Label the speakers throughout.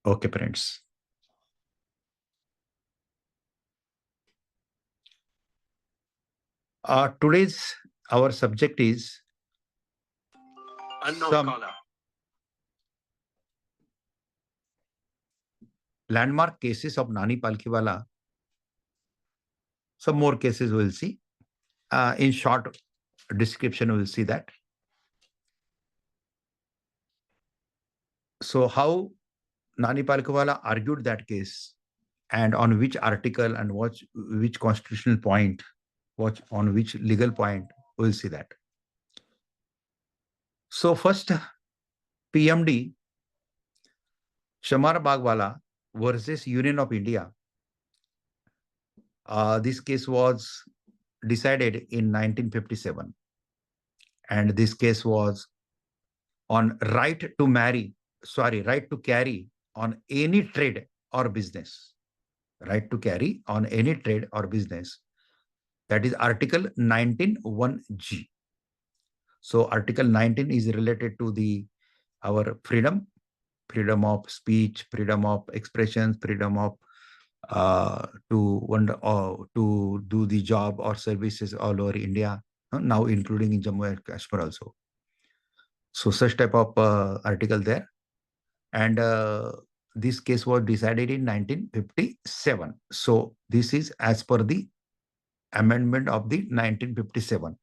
Speaker 1: Okay, friends. Today's our subject is some landmark cases of Nani Palkhivala. Some more cases we'll see. In short description, we'll see that. So how Nani Palkhivala argued that case and on which article and which constitutional point, on which legal point, we'll see that. So first, PMD Shamar Bagwala versus Union of India. This case was decided in 1957. And this case was on right to carry on any trade or business. Right to carry on any trade or business. That is Article 19(1)(g). So Article 19 is related to our freedom of speech, freedom of expression, freedom of to do the job or services all over India, now including in Jammu and Kashmir also. So such type of article there. And this case was decided in 1957. So this is as per the amendment of the 1957.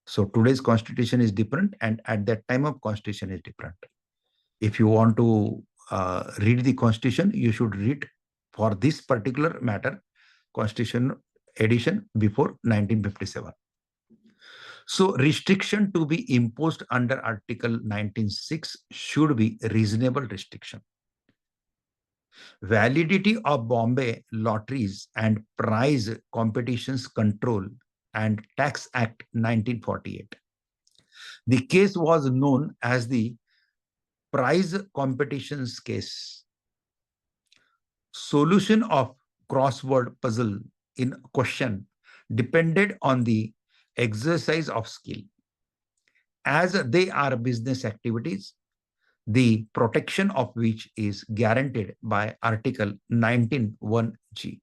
Speaker 1: So today's constitution is different, and at that time of constitution is different. If you want to read the constitution, you should read for this particular matter, constitution edition before 1957. So restriction to be imposed under Article 19(6) should be reasonable restriction. Validity of Bombay Lotteries and Prize Competitions Control and Tax Act 1948. The case was known as the prize competitions case. Solution of crossword puzzle in question depended on the exercise of skill. As they are business activities, the protection of which is guaranteed by Article 19(1)(g).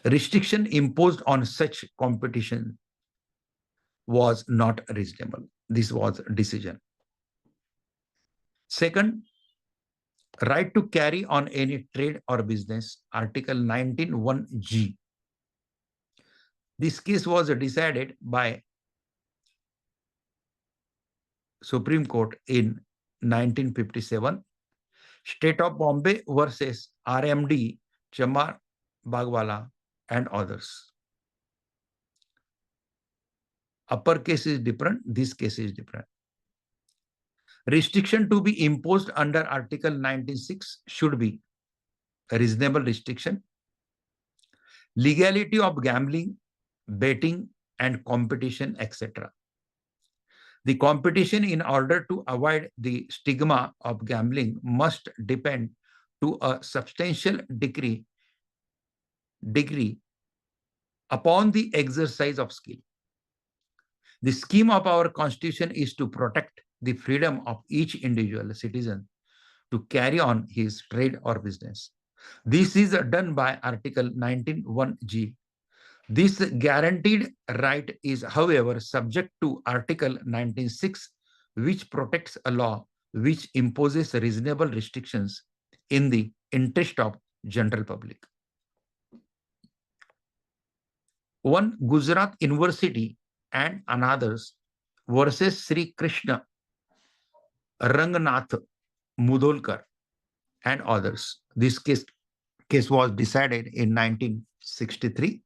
Speaker 1: Restriction imposed on such competition was not reasonable. This was a decision. Second, right to carry on any trade or business, Article 19(1)(g). This case was decided by Supreme Court in 1957. State of Bombay versus RMD, Chamar Bagwala and others. Upper case is different, this case is different. Restriction to be imposed under Article 19(6) should be a reasonable restriction. Legality of gambling, betting and competition, etc. The competition, in order to avoid the stigma of gambling, must depend to a substantial degree upon the exercise of skill. The scheme of our constitution is to protect the freedom of each individual citizen to carry on his trade or business. This is done by Article 19(1)(g). This guaranteed right is, however, subject to Article 19(6), which protects a law which imposes reasonable restrictions in the interest of general public. One, Gujarat University and another's versus Sri Krishna Rangnath Mudolkar and others. This case was decided in 1963.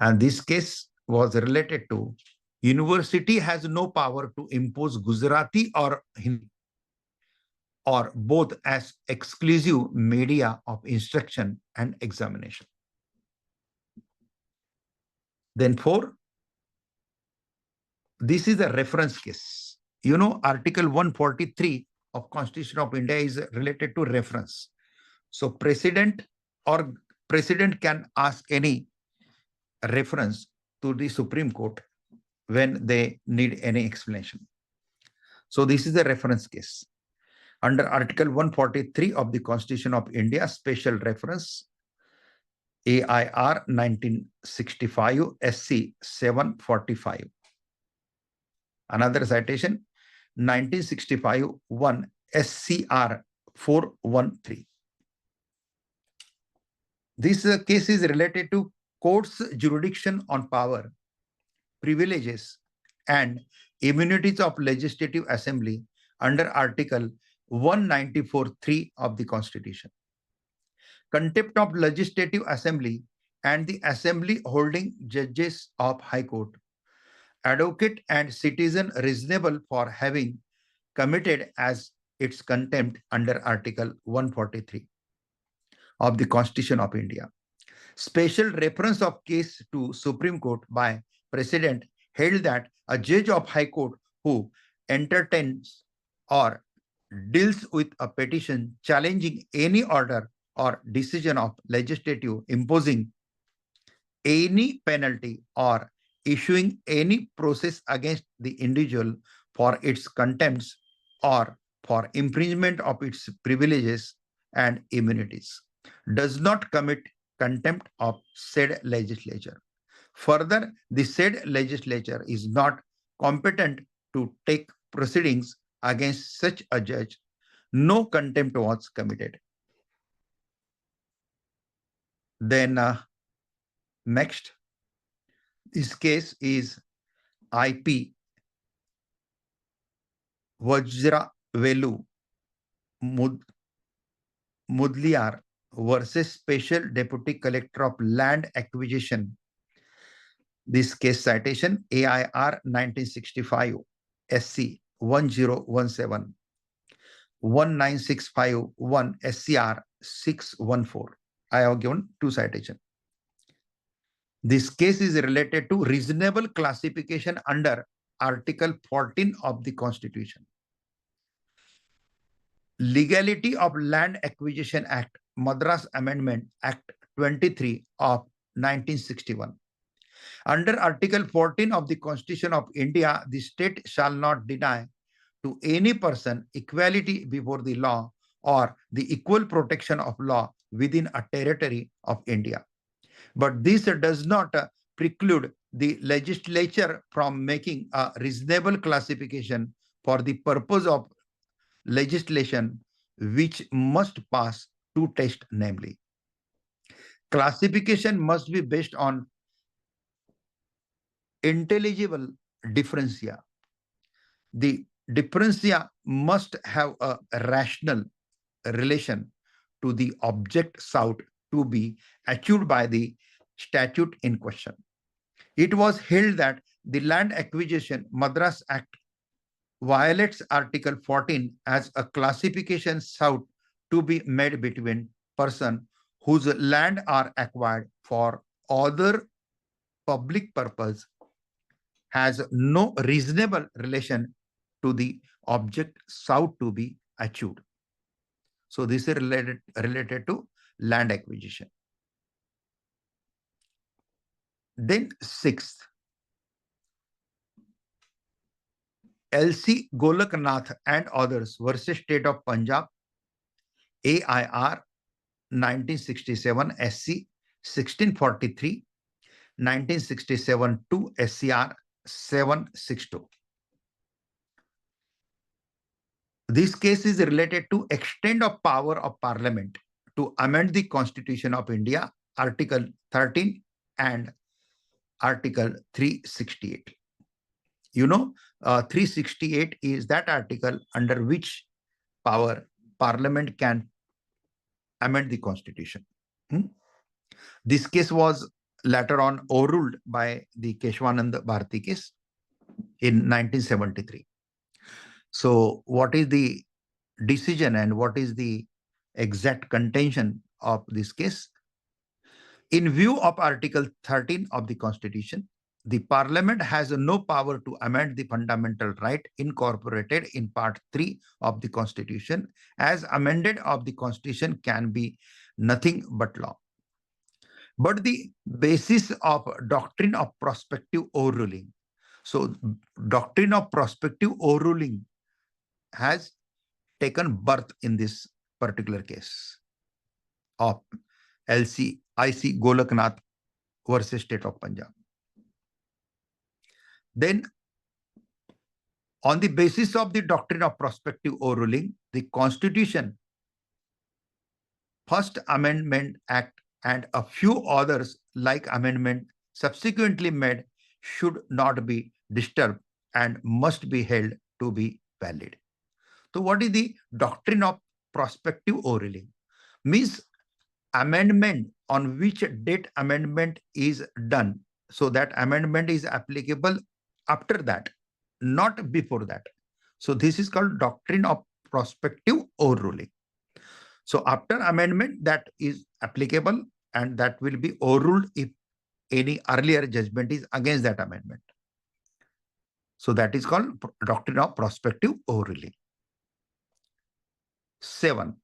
Speaker 1: And this case was related to university has no power to impose Gujarati or Hindi or both as exclusive media of instruction and examination. Then 4, this is a reference case. You know, Article 143 of Constitution of India is related to reference. So president can ask any reference to the Supreme Court when they need any explanation. So this is a reference case. Under Article 143 of the Constitution of India, special reference AIR 1965 SC 745. Another citation 1965 1 SCR 413. This case is related to court's jurisdiction on power, privileges, and immunities of Legislative Assembly under Article 194(3) of the Constitution. Contempt of Legislative Assembly and the Assembly holding judges of High Court, advocate and citizen reasonable for having committed as its contempt under Article 143 of the Constitution of India. Special reference of case to Supreme Court by President held that a judge of High Court who entertains or deals with a petition challenging any order or decision of legislative imposing any penalty or issuing any process against the individual for its contempts or for infringement of its privileges and immunities does not commit contempt of said legislature. Further, the said legislature is not competent to take proceedings against such a judge. No contempt was committed. Then next, this case is IP Vajra Velu Mudliar versus Special Deputy Collector of Land Acquisition. This case citation AIR 1965 SC 1017 19651 SCR 614. I have given two citations. This case is related to reasonable classification under Article 14 of the Constitution. Legality of Land Acquisition Act, Madras Amendment Act 23 of 1961. Under Article 14 of the Constitution of India, the state shall not deny to any person equality before the law or the equal protection of law within a territory of India. But this does not preclude the legislature from making a reasonable classification for the purpose of legislation, which must pass two tests, namely. Classification must be based on intelligible differentia. The differentia must have a rational relation to the object sought to be achieved by the statute in question. It was held that the Land Acquisition Madras Act violates Article 14 as a classification sought to be made between persons whose land are acquired for other public purpose has no reasonable relation to the object sought to be achieved. So this is related to land acquisition. Then sixth, LC Golaknath and others versus State of Punjab, AIR 1967 SC 1643, 1967 2 SCR 762. This case is related to extent of power of Parliament to amend the Constitution of India, Article 13 and Article 368. You know, 368 is that article under which power Parliament can amend the Constitution. This case was later on overruled by the Keshwanand Bharati case in 1973. So what is the decision and what is the exact contention of this case? In view of Article 13 of the Constitution, the Parliament has no power to amend the fundamental right incorporated in Part 3 of the Constitution. As amended of the Constitution can be nothing but law. But the basis of doctrine of prospective overruling. So doctrine of prospective overruling has taken birth in this particular case of IC Golaknath versus State of Punjab. Then, on the basis of the doctrine of prospective overruling, the Constitution, First Amendment Act, and a few others like amendment subsequently made should not be disturbed and must be held to be valid. So what is the doctrine of prospective overruling? Means amendment on which date amendment is done. So that amendment is applicable after that, not before that. So this is called doctrine of prospective overruling. So after amendment, that is applicable and that will be overruled if any earlier judgment is against that amendment. So that is called doctrine of prospective overruling. 7.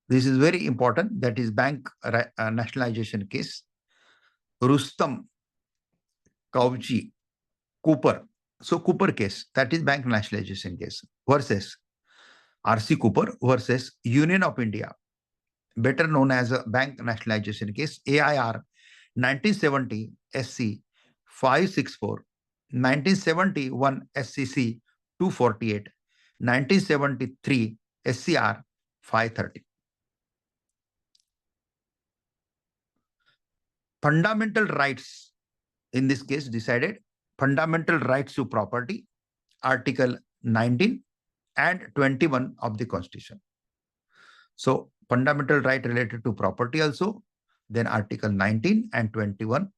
Speaker 1: This is very important. That is bank nationalization case. Rustam, Kauji, Cooper. So Cooper case, that is bank nationalization case versus R.C. Cooper versus Union of India, better known as a bank nationalization case, AIR 1970 SC 564, 1971 SCC 248, 1973 SCR 530. Fundamental rights in this case decided fundamental rights to property, Article 19 and 21 of the Constitution. So fundamental right related to property also, then Article 19 and 21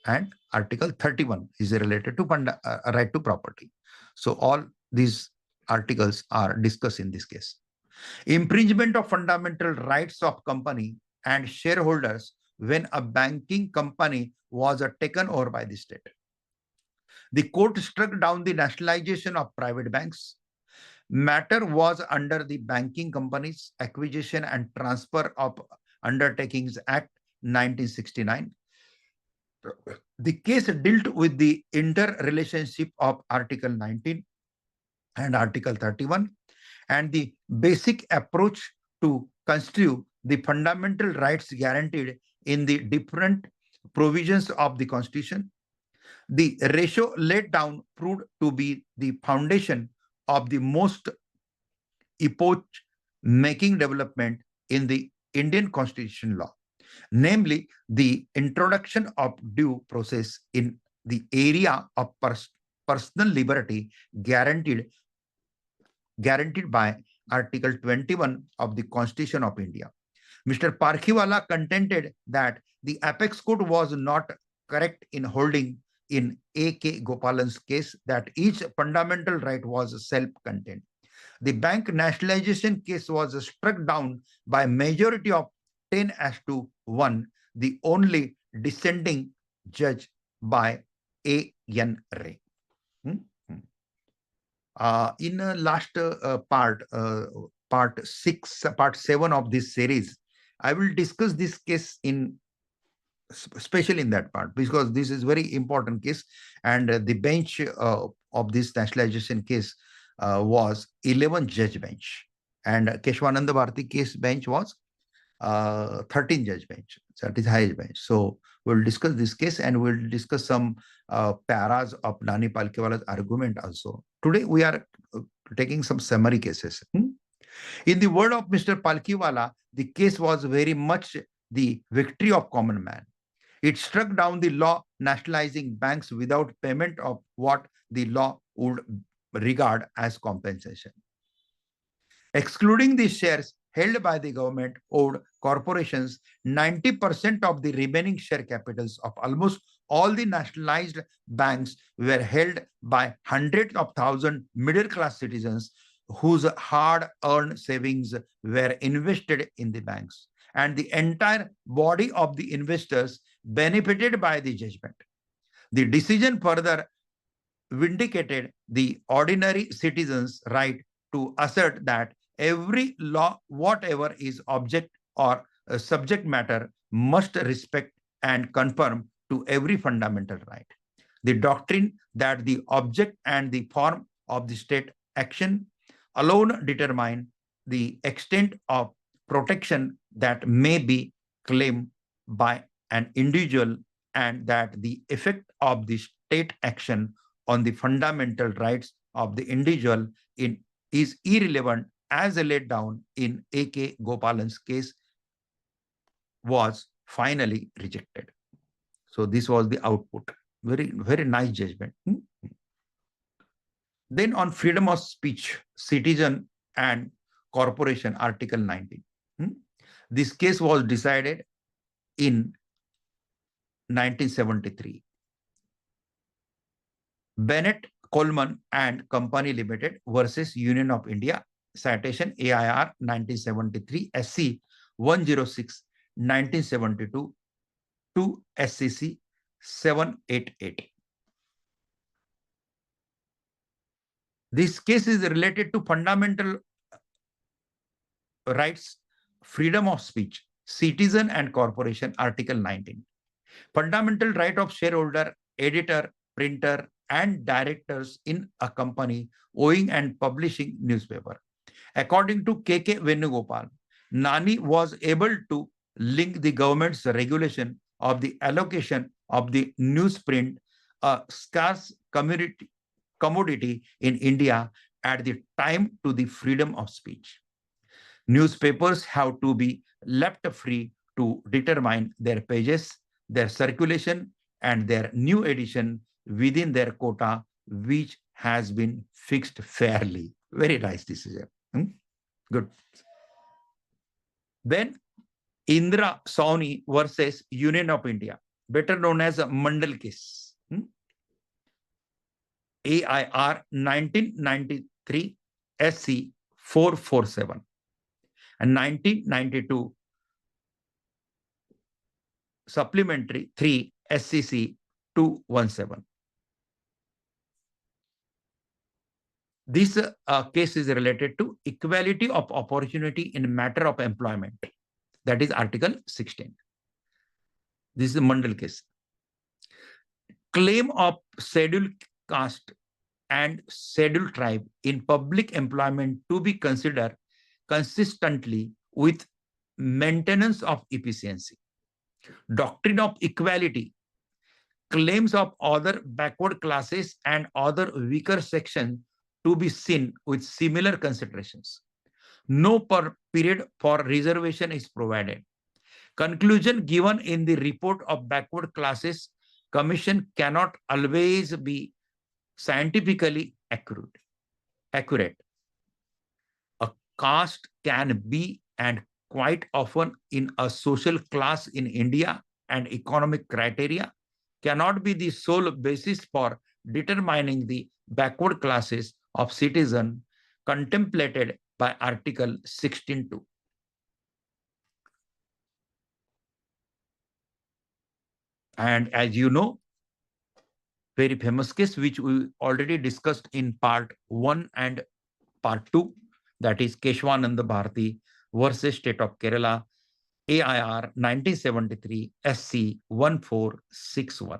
Speaker 1: and Article 31 is related to right to property. So all these articles are discussed in this case. Infringement of fundamental rights of company and shareholders when a banking company was taken over by the state. The court struck down the nationalization of private banks. Matter was under the Banking Companies Acquisition and Transfer of Undertakings Act 1969. The case dealt with the interrelationship of Article 19 and Article 31 and the basic approach to construe the fundamental rights guaranteed in the different provisions of the Constitution. The ratio laid down proved to be the foundation of the most epoch-making development in the Indian constitutional law, namely the introduction of due process in the area of personal liberty guaranteed by Article 21 of the Constitution of India. Mr. Palkhivala contended that the apex court was not correct in holding in A.K. Gopalan's case that each fundamental right was self-contained. The bank nationalization case was struck down by majority of 10-1, the only dissenting judge by A.N. Ray. In last part 7 of this series, I will discuss this case in especially in that part because this is very important case and the bench of this nationalization case was 11 judge bench and Keshwananda Bharati case bench was 13 judge bench. So that is highest bench. So we'll discuss this case and we'll discuss some paras of Nani Palkhiwala's argument also. Today we are taking some summary cases. In the word of Mr. Palkhivala, the case was very much the victory of common man. It struck down the law nationalizing banks without payment of what the law would regard as compensation. Excluding the shares held by the government owed corporations 90% of the remaining share capitals of almost all the nationalized banks were held by hundreds of thousands middle-class citizens whose hard-earned savings were invested in the banks. And the entire body of the investors benefited by the judgment. The decision further vindicated the ordinary citizens' right to assert that every law, whatever is object or subject matter, must respect and conform to every fundamental right. The doctrine that the object and the form of the state action alone determine the extent of protection that may be claimed by an individual, and that the effect of the state action on the fundamental rights of the individual is irrelevant, as laid down in A.K. Gopalan's case, was finally rejected. So this was the output. Very, very nice judgment. Then on freedom of speech, citizen and corporation, Article 19. This case was decided in 1973. Bennett, Coleman and Company Limited versus Union of India, citation AIR 1973, SC 106, 1972 to SCC 788. This case is related to fundamental rights, freedom of speech, citizen and corporation, Article 19. Fundamental right of shareholder, editor, printer, and directors in a company owning and publishing newspaper. According to K.K. Venugopal, Nani was able to link the government's regulation of the allocation of the newsprint, a scarce commodity in India at the time, to the freedom of speech. Newspapers have to be left free to determine their pages, their circulation, and their new edition within their quota, which has been fixed fairly. Very nice decision. Good. Then Indra Sawhney versus Union of India, better known as a Mandal case. AIR 1993 SC 447 and 1992 supplementary 3 SCC 217. This case is related to equality of opportunity in matter of employment. That is Article 16. This is a Mandal case. Claim of scheduled caste and scheduled tribe in public employment to be considered consistently with maintenance of efficiency. Doctrine of equality. Claims of other backward classes and other weaker sections to be seen with similar considerations. No period for reservation is provided. Conclusion given in the report of backward classes commission cannot always be scientifically accurate. A caste can be, and quite often in a social class in India, and economic criteria cannot be the sole basis for determining the backward classes of citizen contemplated by Article 16.2. And as you know, very famous case which we already discussed in part 1 and part 2, that is Keshwananda Bharati versus State of Kerala, AIR 1973 SC 1461.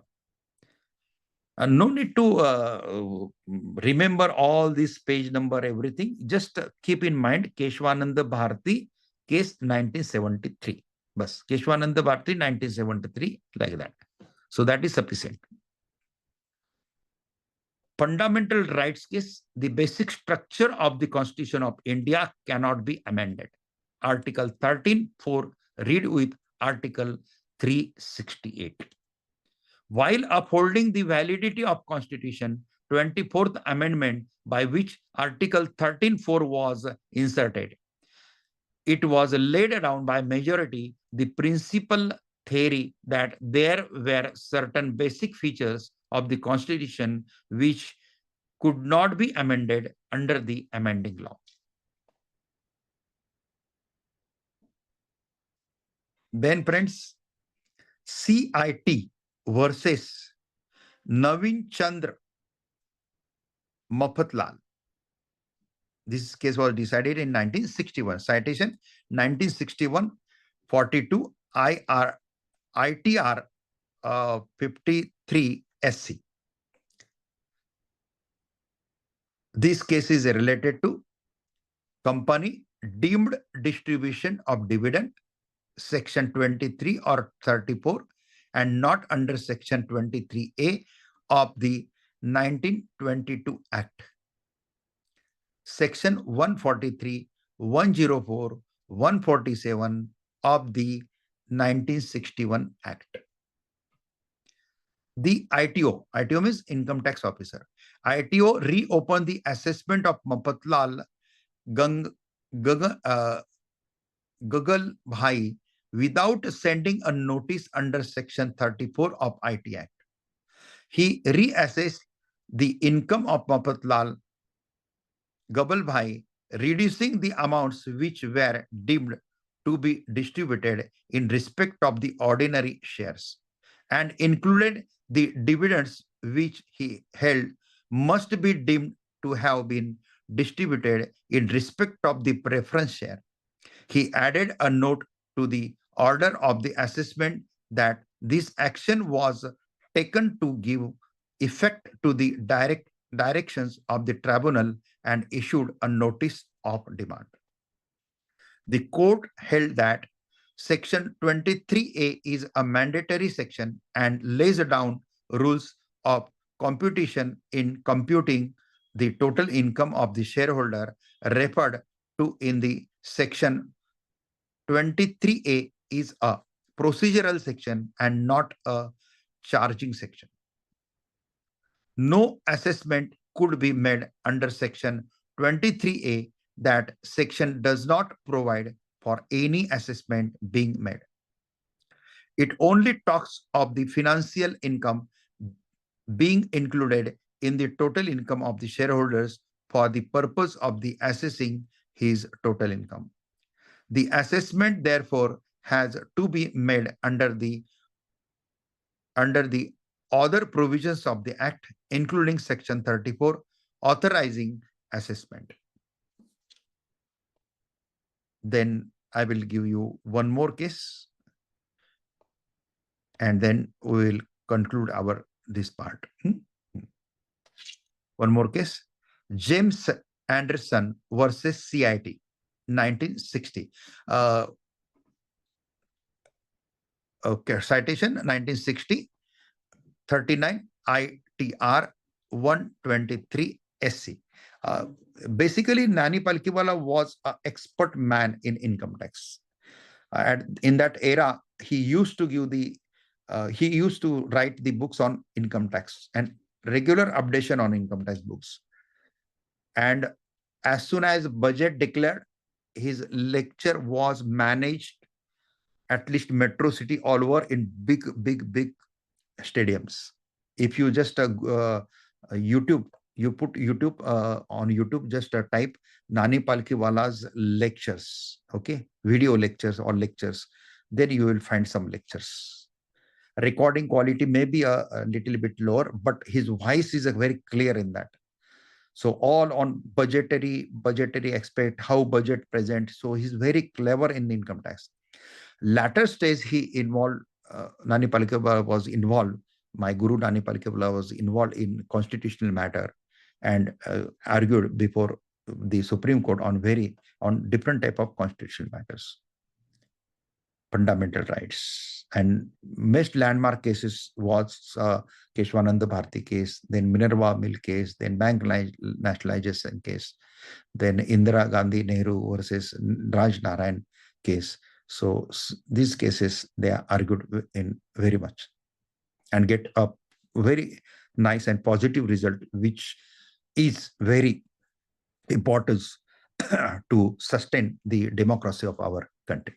Speaker 1: No need to remember all this page number, everything. Just keep in mind Keshwananda Bharati case 1973. Bas, Keshwananda Bharati 1973, like that. So that is sufficient. Fundamental rights case, the basic structure of the Constitution of India cannot be amended. Article 13.4 read with Article 368. While upholding the validity of Constitution, 24th Amendment, by which Article 13.4 was inserted, it was laid down by majority the principal theory that there were certain basic features of the Constitution which could not be amended under the amending law. Then, friends, CIT versus Naveen Chandra Mafatlal. This case was decided in 1961. Citation 1961 42 ITR 53 SC. This case is related to company deemed distribution of dividend, section 23 or 34, and not under section 23A of the 1922 Act. Section 143, 104, 147 of the 1961 Act. The ITO means Income Tax Officer. ITO reopened the assessment of Mapatlal Gagal Bhai without sending a notice under Section 34 of IT Act. He reassessed the income of Mapatlal Gabal Bhai, reducing the amounts which were deemed to be distributed in respect of the ordinary shares, and included the dividends which he held must be deemed to have been distributed in respect of the preference share. He added a note to the order of the assessment that this action was taken to give effect to the directions of the tribunal and issued a notice of demand. The court held that Section 23A is a mandatory section and lays down rules of computation in computing the total income of the shareholder referred to in the Section 23A is a procedural section and not a charging section. No assessment could be made under Section 23A. That section does not provide for any assessment being made. It only talks of the financial income being included in the total income of the shareholders for the purpose of the assessing his total income. The assessment, therefore, has to be made under the other provisions of the Act, including Section 34, authorizing assessment. Then I will give you one more case, and then we will conclude this part. One more case, James Anderson versus CIT, 1960. Okay, citation 1960, 39 ITR 123 SC. Basically, Nani Palkhivala was an expert man in income tax. In that era, he used to write the books on income tax and regular updation on income tax books. And as soon as budget declared, his lecture was managed at least metro city all over in big stadiums. If you just YouTube, you put YouTube on YouTube, just type Nani Palkhivala's lectures, okay, video lectures or lectures, then you will find some lectures. Recording quality may be a little bit lower, but his voice is very clear in that. So all on budgetary aspect, how budget present. So he's very clever in income tax. Latter stage, he involved, Nani Palkhivala was involved, my guru Nani Palkhivala was involved in constitutional matter and argued before the Supreme Court on different type of constitutional matters, fundamental rights. And most landmark cases was Keshwananda Bharti case, then Minerva Mill case, then bank nationalization case, then Indira Gandhi Nehru versus Raj Narayan case. So these cases, they are argued in very much and get a very nice and positive result, which is very important to sustain the democracy of our country.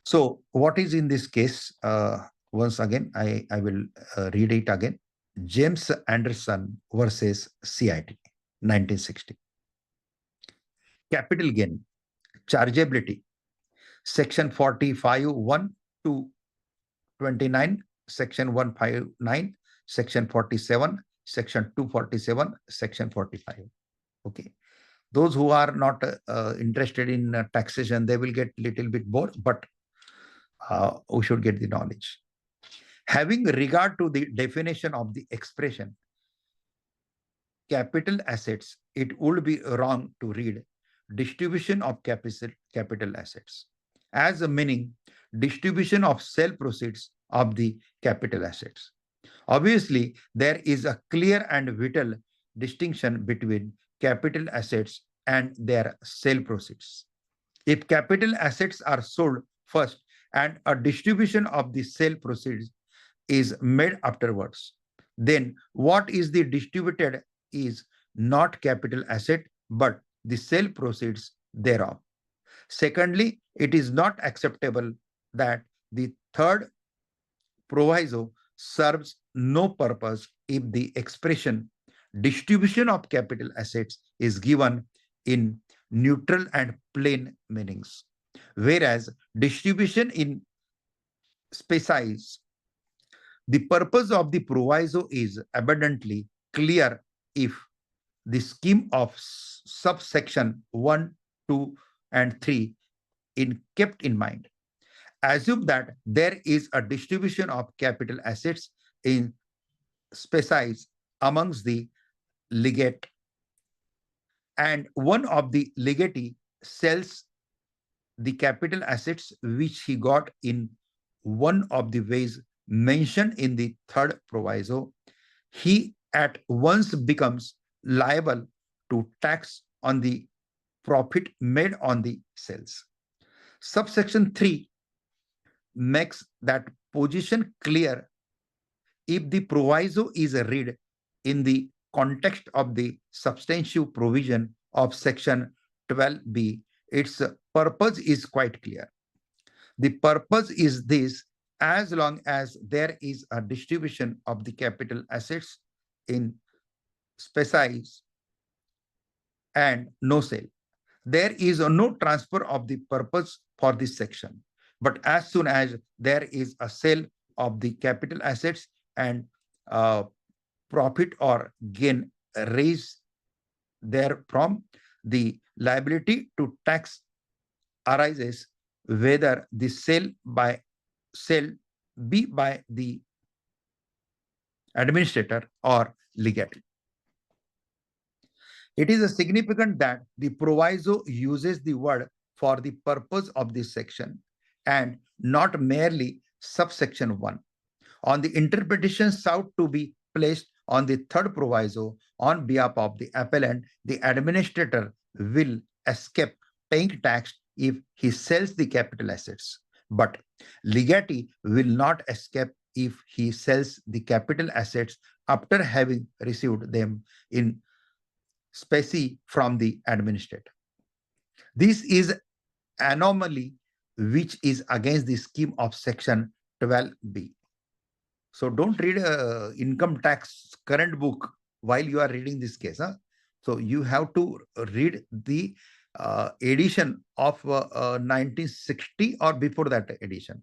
Speaker 1: So what is in this case? Once again, I will read it again. James Anderson versus CIT, 1960. Capital gain, chargeability, Section 45, 1 to 29, Section 159, Section 47, Section 247, Section 45. Okay. Those who are not interested in taxation, they will get little bit bored, but we should get the knowledge. Having regard to the definition of the expression capital assets, it would be wrong to read distribution of capital assets. As a meaning, distribution of sale proceeds of the capital assets. Obviously, there is a clear and vital distinction between capital assets and their sale proceeds. If capital assets are sold first and a distribution of the sale proceeds is made afterwards, then what is the distributed is not capital asset but the sale proceeds thereof. Secondly, it is not acceptable that the third proviso serves no purpose if the expression distribution of capital assets is given in neutral and plain meanings, whereas distribution in specifies the purpose of the proviso is abundantly clear if the scheme of subsection 1, 2, and 3 in kept in mind. Assume that there is a distribution of capital assets in species amongst the legate, and one of the legatee sells the capital assets which he got in one of the ways mentioned in the third proviso. He at once becomes liable to tax on the profit made on the sales. Subsection 3 makes that position clear if the proviso is read in the context of the substantive provision of section 12b. Its purpose is quite clear. The purpose is this: as long as there is a distribution of the capital assets in species and no sale, there is no transfer of the purpose for this section. But as soon as there is a sale of the capital assets and profit or gain raised therefrom, the liability to tax arises whether the sale be by the administrator or legatee. It is significant that the proviso uses the word for the purpose of this section and not merely subsection 1. On the interpretation sought to be placed on the third proviso on behalf of the appellant, the administrator will escape paying tax if he sells the capital assets, but legatee will not escape if he sells the capital assets after having received them in specie from the administrator. This is anomaly which is against the scheme of section 12b. So don't read income tax current book while you are reading this case. Huh? So you have to read the edition of 1960 or before that edition.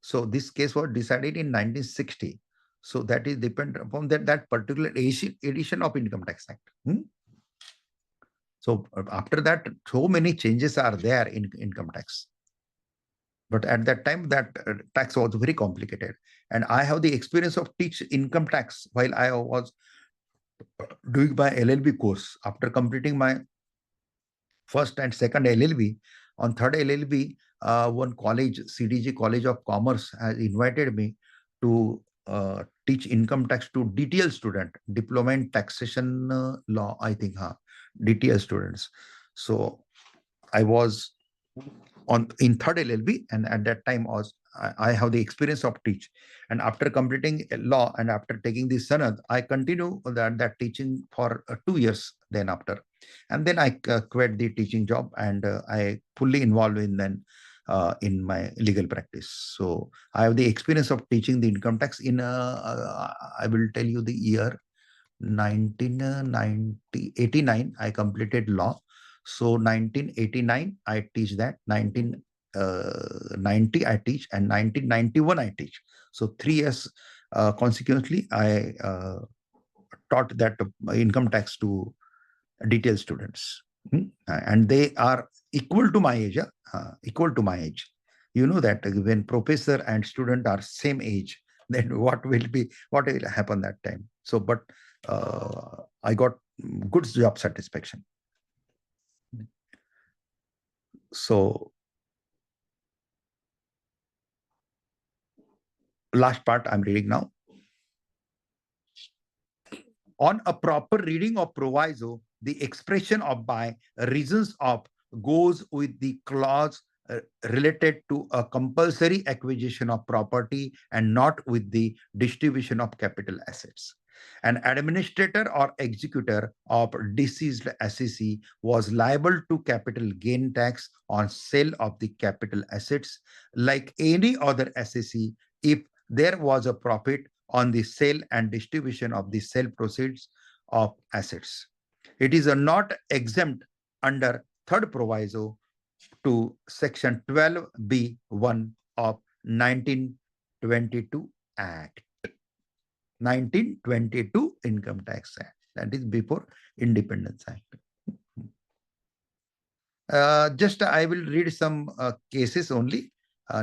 Speaker 1: So this case was decided in 1960. So that is depend upon that particular edition of Income Tax Act. So after that, so many changes are there in income tax. But at that time, that tax was very complicated. And I have the experience of teach income tax while I was doing my LLB course. After completing my first and second LLB, on third LLB, one college, CDG College of Commerce, has invited me to teach income tax to DTL student, Diploma in Taxation Law, I think, DTL students. So I was in third LLB, and at that time I have the experience of teach. And after completing law and after taking the sanad, I continue that teaching for 2 years then after. And then I quit the teaching job and I fully involved in my legal practice. So I have the experience of teaching the income tax in, I will tell you the year, 1989, I completed law. So 1989, I teach that. 1990, I teach, and 1991, I teach. So 3 years consequently, I taught that income tax to detail students. And they are equal to my age, equal to my age. You know that when professor and student are same age, then what will happen that time? So, but I got good job satisfaction. So last part I'm reading now. On a proper reading of proviso, the expression of by reasons of goes with the clause related to a compulsory acquisition of property and not with the distribution of capital assets. An administrator or executor of deceased assessee was liable to capital gain tax on sale of the capital assets like any other assessee if there was a profit on the sale and distribution of the sale proceeds of assets. It is not exempt under third proviso to section 12B1 of 1922 Act. 1922 Income Tax Act. That is before Independence Act. Just I will read some cases only,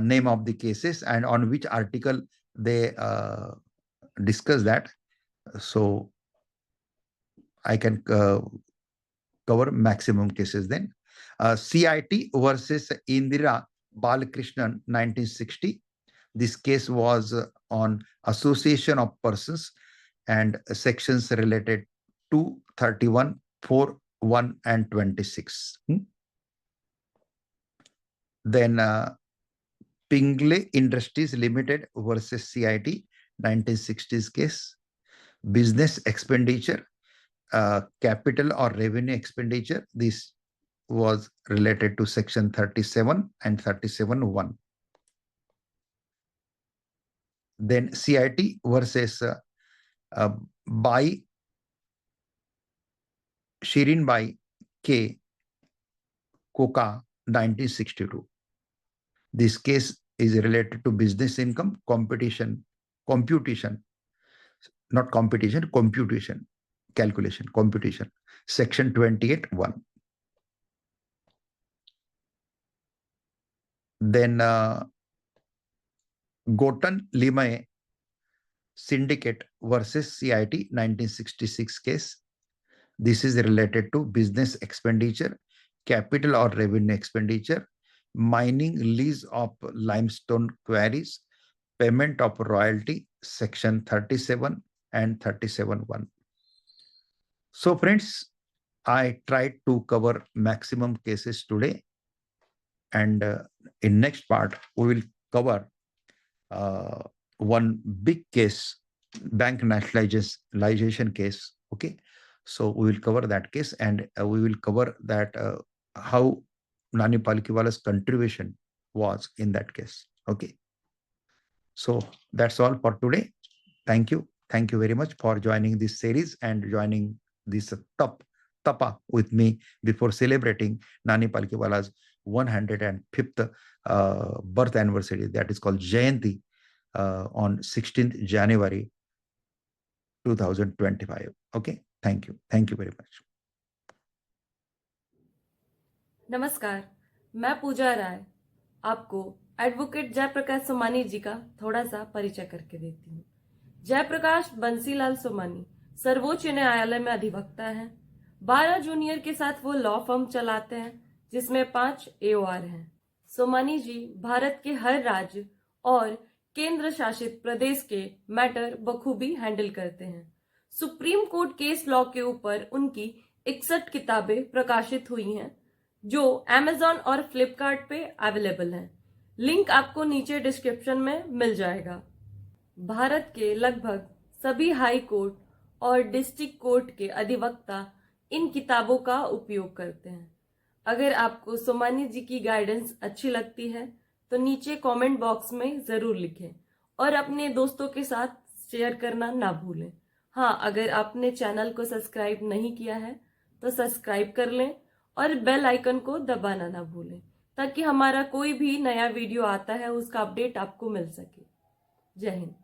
Speaker 1: name of the cases and on which article they discuss that. So I can cover maximum cases then. CIT versus Indira Balakrishnan, 1960. This case was on association of persons and sections related to 31, 4, 1 and 26. Then Pingle Industries Limited versus CIT, 1960s case. Business expenditure, capital or revenue expenditure. This was related to section 37 and 37(1). Then CIT versus by Shirin Bai K. Koka, 1962. This case is related to business income, computation, not competition, computation, calculation, computation, section 28(1). Then Gotan Limaye Syndicate versus CIT, 1966 case. This is related to business expenditure, capital or revenue expenditure, mining lease of limestone quarries, payment of royalty, section 37 and 37(1). So friends, I tried to cover maximum cases today. And in next part, we will cover one big case, bank nationalization case. Okay. So we will cover that case and we will cover that how Nani Palkhiwala's contribution was in that case. Okay. So that's all for today. Thank you. Thank you very much for joining this series and joining this tapa with me before celebrating Nani Palkhiwala's 105th birth anniversary, that is called Jayanti, on 16th January 2025. Okay, thank you. Thank you very much.
Speaker 2: नमस्कार, मैं पूजा राय आपको advocate Jayaprakash Somani जी का थोड़ा सा परिचय करके देती हूँ। जयप्रकाश बंसीलाल सोमानी सर्वोच्च न्यायालय में अधिवक्ता हैं। 12 जूनियर के साथ वो लॉ फर्म चलाते हैं जिसमें 5 AOR हैं। सोमानी जी भारत के हर राज्य और केंद्र शासित प्रदेश के मैटर बखूबी हैंडल करते हैं। सुप्रीम कोर्ट केस लॉ के ऊपर उनकी 61 किताबें प्रकाशित हुई हैं जो Amazon और फ्लिपकार्ट पे अवेलेबल हैं। लिंक आपको नीचे डिस्क्रिप्शन में मिल जाएगा। भारत के लगभग सभी हाई कोर्ट और डिस्ट्रिक्ट कोर्ट के अधिवक्ता इन किताबों का उपयोग करते हैं। अगर आपको सोमानी जी की गाइडेंस अच्छी लगती है तो नीचे कमेंट बॉक्स में जरूर लिखें और अपने दोस्तों के साथ शेयर करना ना भूलें। हाँ, अगर आपने चैनल को सब्सक्राइब नहीं किया है तो सब्सक्राइब कर लें और बेल आइकन को दबाना ना भूलें ताकि हमारा कोई भी नया वीडियो आता है उसका अपडेट आपको मिल सके। जय हिंद।